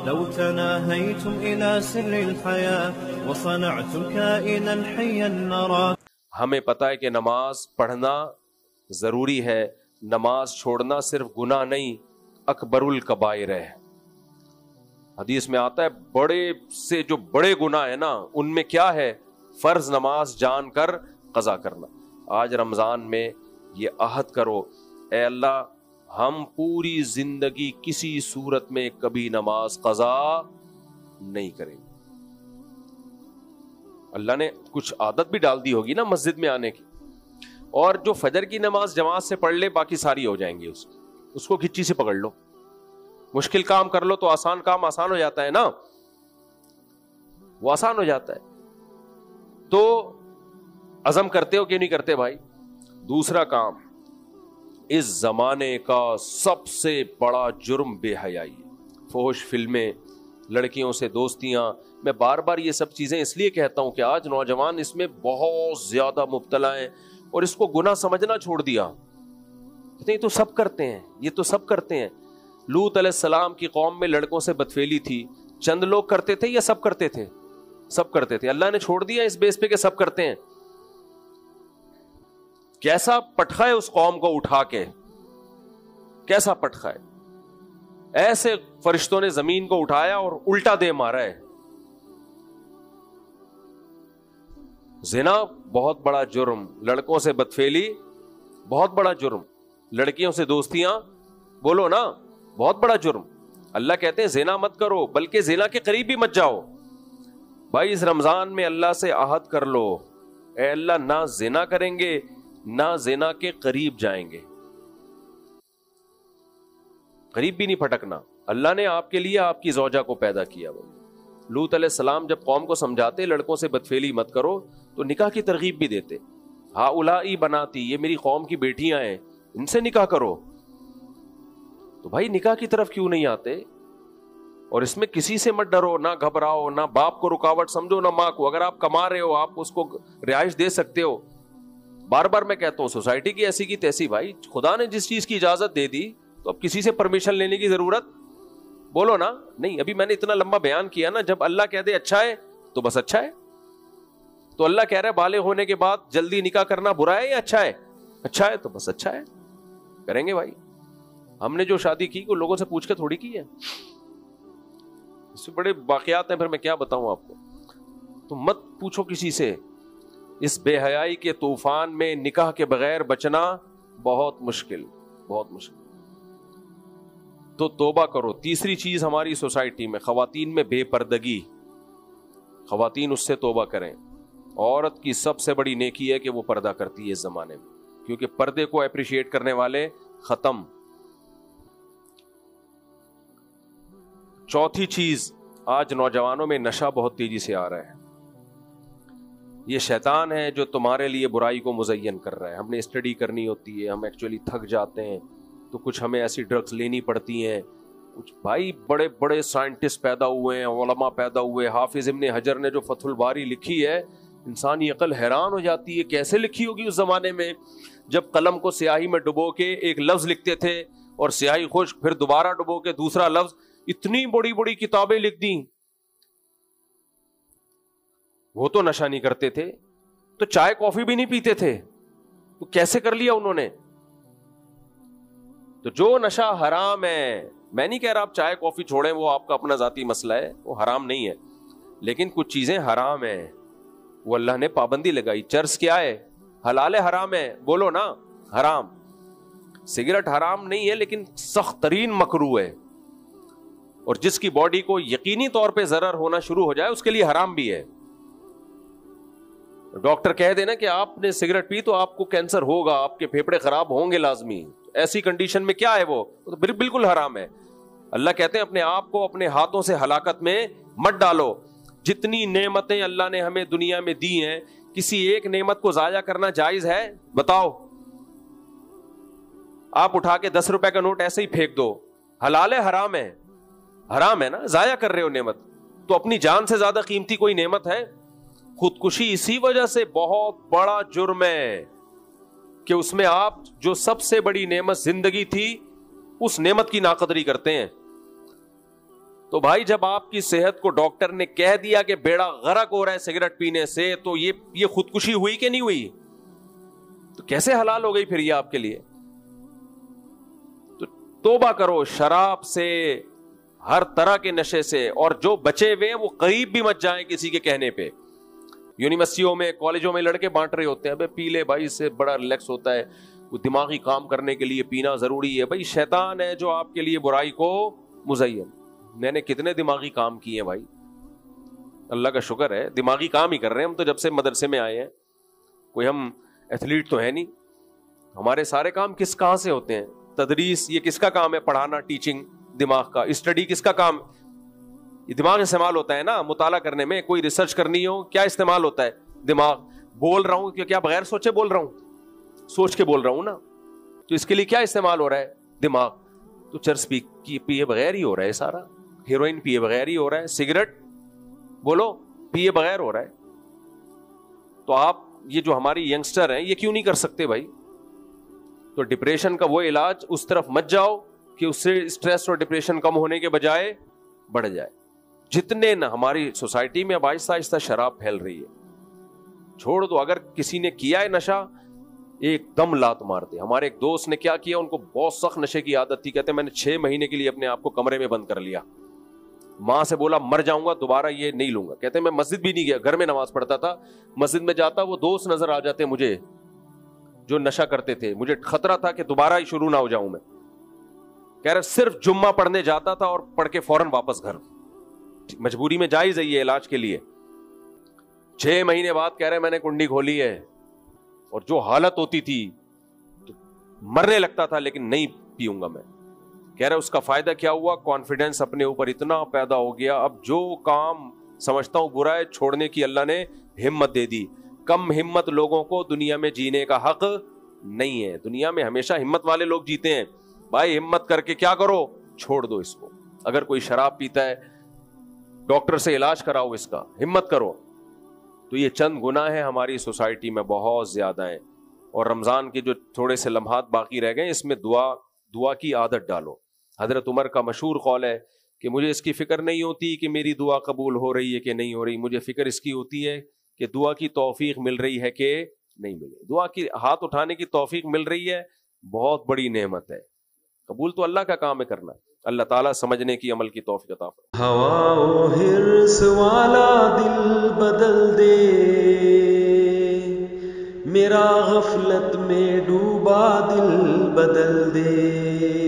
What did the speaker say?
لو تناهيتم إلى سر الحياة وصنعتم كائنا حيا نرى. ہمیں پتہ ہے کہ نماز پڑھنا ضروری ہے، نماز چھوڑنا صرف گناہ نہیں اکبر الکبائر ہے. حدیث میں آتا ہے بڑے سے جو بڑے گناہ ہیں نا ان میں کیا ہے؟ فرض نماز جان کر قضا کرنا. آج رمضان میں یہ عہد کرو، اے اللہ ہم پوری زندگی کسی صورت میں کبھی نماز قضا نہیں کریں گے. اللہ نے کچھ عادت بھی ڈال دی ہوگی نا مسجد میں آنے کی، اور جو فجر کی نماز جماعت سے پڑھ لے باقی ساری ہو جائیں گی. اس کو گھچی سے پکڑ لو، مشکل کام کر لو تو آسان کام آسان ہو جاتا ہے نا، وہ آسان ہو جاتا ہے. تو عزم کرتے ہو کہ نہیں کرتے بھائی؟ دوسرا کام، اس زمانے کا سب سے بڑا جرم بے حیائی ہے. فحش فلمیں، لڑکیوں سے دوستیاں. میں بار بار یہ سب چیزیں اس لیے کہتا ہوں کہ آج نوجوان اس میں بہت زیادہ مبتلا ہیں اور اس کو گناہ سمجھنا چھوڑ دیا. یہ تو سب کرتے ہیں، یہ تو سب کرتے ہیں. لوط علیہ السلام کی قوم میں لڑکوں سے بدفعلی تھی، چند لوگ کرتے تھے یا سب کرتے تھے؟ سب کرتے تھے. اللہ نے چھوڑ دیا اس بیس پہ کہ سب کرتے ہیں. کیسا پٹخا ہے اس قوم کو اٹھا کے، کیسا پٹخا ہے. ایسے فرشتوں نے زمین کو اٹھایا اور الٹا دے مارا ہے. زنا بہت بڑا جرم، لڑکوں سے بدفعلی بہت بڑا جرم، لڑکیوں سے دوستیاں بولو نا بہت بڑا جرم. اللہ کہتے ہیں زنا مت کرو، بلکہ زنا کے قریب بھی مت جاؤ. بھائی اس رمضان میں اللہ سے عہد کر لو، اے اللہ نہ زنا کریں گے نہ زنا کے قریب جائیں گے. قریب بھی نہیں پھٹکنا. اللہ نے آپ کے لیے آپ کی زوجہ کو پیدا کیا. لوط علیہ السلام جب قوم کو سمجھاتے لڑکوں سے بدفعلی مت کرو تو نکاح کی ترغیب بھی دیتے. ہاؤلائی بناتی، یہ میری قوم کی بیٹیاں ہیں، ان سے نکاح کرو. تو بھائی نکاح کی طرف کیوں نہیں آتے؟ اور اس میں کسی سے مت ڈرو، نہ گھبراؤ، نہ باپ کو رکاوٹ سمجھو نہ ماں کو. اگر آپ کما رہے ہو آپ اس کو رہائش دے سکتے ہو. بار بار میں کہتا ہوں سوسائٹی کی ایسی کی تیسی. بھائی خدا نے جس چیز کی اجازت دے دی تو اب کسی سے پرمیشن لینے کی ضرورت بولو نا نہیں. ابھی میں نے اتنا لمبا بیان کیا نا، جب اللہ کہہ دے اچھا ہے تو بس اچھا ہے. تو اللہ کہہ رہا ہے بالغ ہونے کے بعد جلدی نکاح کرنا برا ہے یا اچھا ہے؟ اچھا ہے تو بس اچھا ہے، کریں گے. بھائی ہم نے جو شادی کی وہ لوگوں سے پوچھ کے تھوڑی کی ہے. اس سے بڑے واقعات ہیں، پھر میں کیا بتاؤں آپ کو. تو مت پوچھو کسی سے. اس بے حیائی کے طوفان میں نکاح کے بغیر بچنا بہت مشکل، بہت مشکل. تو توبہ کرو. تیسری چیز ہماری سوسائٹی میں خواتین میں بے پردگی. خواتین اس سے توبہ کریں. عورت کی سب سے بڑی نیکی ہے کہ وہ پردہ کرتی ہے اس زمانے میں، کیونکہ پردے کو اپریشیٹ کرنے والے ختم. چوتھی چیز، آج نوجوانوں میں نشہ بہت تیزی سے آ رہا ہے. یہ شیطان ہے جو تمہارے لیے برائی کو مزین کر رہا ہے. ہم نے اسٹڈی کرنی ہوتی ہے، ہم ایکچولی تھک جاتے ہیں تو کچھ ہمیں ایسی ڈرگز لینی پڑتی ہیں. کچھ بھائی بڑے بڑے سائنٹسٹ پیدا ہوئے ہیں، علماء پیدا ہوئے. حافظ ابن حجر نے جو فتح الباری لکھی ہے، انسانی عقل حیران ہو جاتی ہے کیسے لکھی ہوگی اس زمانے میں، جب قلم کو سیاہی میں ڈبو کے ایک لفظ لکھتے تھے اور سیاہی خشک، پھر دوبارہ ڈبو کے دوسرا لفظ. اتنی بڑی بڑی کتابیں لکھ دیں. وہ تو نشہ نہیں کرتے تھے، تو چائے کافی بھی نہیں پیتے تھے، تو کیسے کر لیا انہوں نے؟ تو جو نشہ حرام ہے، میں نہیں کہہ رہا آپ چائے کافی چھوڑیں، وہ آپ کا اپنا ذاتی مسئلہ ہے، وہ حرام نہیں ہے. لیکن کچھ چیزیں حرام ہیں، وہ اللہ نے پابندی لگائی. چرس کیا ہے؟ حلال ہے حرام ہے؟ بولو نا حرام. سگریٹ حرام نہیں ہے لیکن سخت ترین مکروہ ہے، اور جس کی باڈی کو یقینی طور پہ ضرر ہونا شروع ہو جائے اس کے لیے حرام بھی ہے. ڈاکٹر کہہ دینا کہ آپ نے سگریٹ پی تو آپ کو کینسر ہوگا، آپ کے پھیپڑے خراب ہوں گے لازمی، ایسی کنڈیشن میں کیا ہے وہ تو بالکل حرام ہے. اللہ کہتے ہیں اپنے آپ کو اپنے ہاتھوں سے ہلاکت میں مت ڈالو. جتنی نعمتیں اللہ نے ہمیں دنیا میں دی ہیں، کسی ایک نعمت کو ضائع کرنا جائز ہے؟ بتاؤ. آپ اٹھا کے 10 روپے کا نوٹ ایسے ہی پھینک دو، حلال ہے حرام ہے؟ حرام ہے نا، ضائع کر رہے ہو نعمت. تو اپنی جان سے زیادہ قیمتی کوئی نعمت ہے؟ خودکشی اسی وجہ سے بہت بڑا جرم ہے کہ اس میں آپ جو سب سے بڑی نعمت زندگی تھی اس نعمت کی ناقدری کرتے ہیں. تو بھائی جب آپ کی صحت کو ڈاکٹر نے کہہ دیا کہ بیڑا غرق ہو رہا ہے سگریٹ پینے سے، تو یہ خودکشی ہوئی کہ نہیں ہوئی؟ تو کیسے حلال ہو گئی پھر یہ آپ کے لیے؟ تو توبہ کرو شراب سے، ہر طرح کے نشے سے، اور جو بچے ہوئے وہ قریب بھی مت جائیں کسی کے کہنے پہ. یونیورسٹیوں میں، کالجوں میں لڑکے بانٹ رہے ہوتے ہیں، ابے پی لے بھائی، اس سے بڑا ریلیکس ہوتا ہے، وہ دماغی کام کرنے کے لیے پینا ضروری ہے. بھائی شیطان ہے جو آپ کے لیے برائی کو مزین. میں نے کتنے دماغی کام کیے بھائی، اللہ کا شکر ہے دماغی کام ہی کر رہے ہیں ہم تو جب سے مدرسے میں آئے ہیں. کوئی ہم ایتھلیٹ تو ہے نہیں. ہمارے سارے کام کہاں سے ہوتے ہیں؟ تدریس یہ کس کا کام ہے؟ پڑھانا، ٹیچنگ. دماغ کا اسٹڈی کس کا کام؟ یہ دماغ استعمال ہوتا ہے نا مطالعہ کرنے میں. کوئی ریسرچ کرنی ہو کیا استعمال ہوتا ہے؟ دماغ. بول رہا ہوں کیا بغیر سوچے بول رہا ہوں؟ سوچ کے بول رہا ہوں نا. تو اس کے لیے کیا استعمال ہو رہا ہے؟ دماغ. تو چرس پیے بغیر ہی ہو رہا ہے سارا، ہیروئن پیے بغیر ہی ہو رہا ہے، سگریٹ بولو پیے بغیر ہو رہا ہے. تو آپ یہ جو ہماری ینگسٹر ہیں یہ کیوں نہیں کر سکتے بھائی؟ تو ڈپریشن کا وہ علاج اس طرف مت جاؤ کہ اس سے اسٹریس اور ڈپریشن کم ہونے کے بجائے بڑھ جائے. جتنے نہ ہماری سوسائٹی میں اب آہستہ آہستہ شراب پھیل رہی ہے، چھوڑ دو. اگر کسی نے کیا ہے نشہ ایک دم لات مار دے. ہمارے ایک دوست نے کیا کیا، ان کو بہت سخت نشے کی عادت تھی. کہتے میں نے 6 مہینے کے لیے اپنے آپ کو کمرے میں بند کر لیا. ماں سے بولا مر جاؤں گا دوبارہ یہ نہیں لوں گا. کہتے میں مسجد بھی نہیں گیا، گھر میں نماز پڑھتا تھا. مسجد میں جاتا وہ دوست نظر آ جاتے مجھے جو نشہ کرتے تھے. مجھے خطرہ تھا کہ دوبارہ ہی شروع نہ ہو جاؤں میں. کہہ رہے صرف جمعہ پڑھنے جاتا تھا اور پڑھ کے فوراً واپس گھر. مجبوری میں جائز ہے یہ علاج کے لیے. 6 مہینے بعد کہہ رہے میں نے کنڈی کھولی ہے اور جو حالت ہوتی تھی تو مرنے لگتا تھا لیکن نہیں پیوں گا میں. کہہ رہے اس کا فائدہ کیا ہوا؟ کانفیڈنس اپنے اوپر اتنا پیدا ہو گیا. اب جو کام سمجھتا ہوں برا ہے چھوڑنے کی اللہ نے ہمت دے دی. کم ہمت لوگوں کو دنیا میں جینے کا حق نہیں ہے. دنیا میں ہمیشہ ہمت والے لوگ جیتے ہیں. بھائی ہمت کر کے کیا کرو؟ چھوڑ دو اس کو. اگر کوئی شراب پیتا ہے ڈاکٹر سے علاج کراؤ اس کا، ہمت کرو. تو یہ چند گناہ ہیں ہماری سوسائٹی میں بہت زیادہ ہیں. اور رمضان کے جو تھوڑے سے لمحات باقی رہ گئے اس میں دعا کی عادت ڈالو. حضرت عمر کا مشہور قول ہے کہ مجھے اس کی فکر نہیں ہوتی کہ میری دعا قبول ہو رہی ہے کہ نہیں ہو رہی، مجھے فکر اس کی ہوتی ہے کہ دعا کی توفیق مل رہی ہے کہ نہیں مل رہی. دعا کی ہاتھ اٹھانے کی توفیق مل رہی ہے، بہت بڑی نعمت ہے. قبول تو اللہ کا کام ہے کرنا. اللہ تعالیٰ سمجھنے کی عمل کی توفیق عطا فرمائے. ہوا و حرص والا دل بدل دے، میرا غفلت میں ڈوبا دل بدل دے.